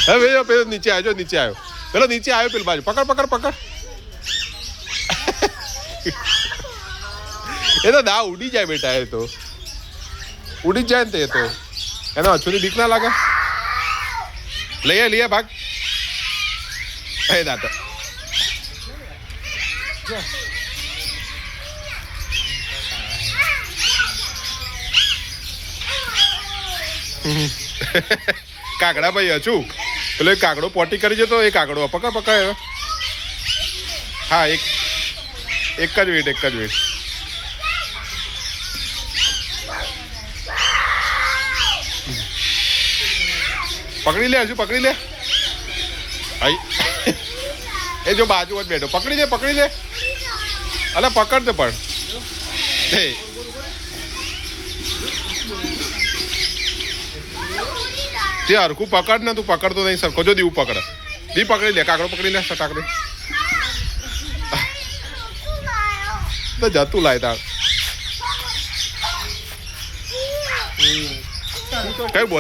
હવે પેલો નીચે આવ્યો, નીચે આવ્યો, પેલો નીચે આવ્યો, પેલી બાજુ પકડ પકડ પકડ. એ તો દા ઉડી જાય બેટા, એ તો ઉડી જાય ને તે તો એનો અછુની બીક ના લાગે. લઈએ ભાગ એ દાંત. કાગડા ભાઈ હજુ પેલો એક કાગડો પોટી કરી જતો, એ કાગડો પકડ પકડ. હા એક જ વેટ, એક જ વેટ. પકડી લે, હજુ પકડી લે. એ જો બાજુ જ બેઠો, પકડી લે. અલે પકડ તો પણ તે હરખું પકડ ને, તું પકડતો નહીં સરખો. જો દીવું પકડ, દી પકડી લે, કાકડો પકડી લે સટાકડી. તો જતું લાય તાર કઈ બોલ.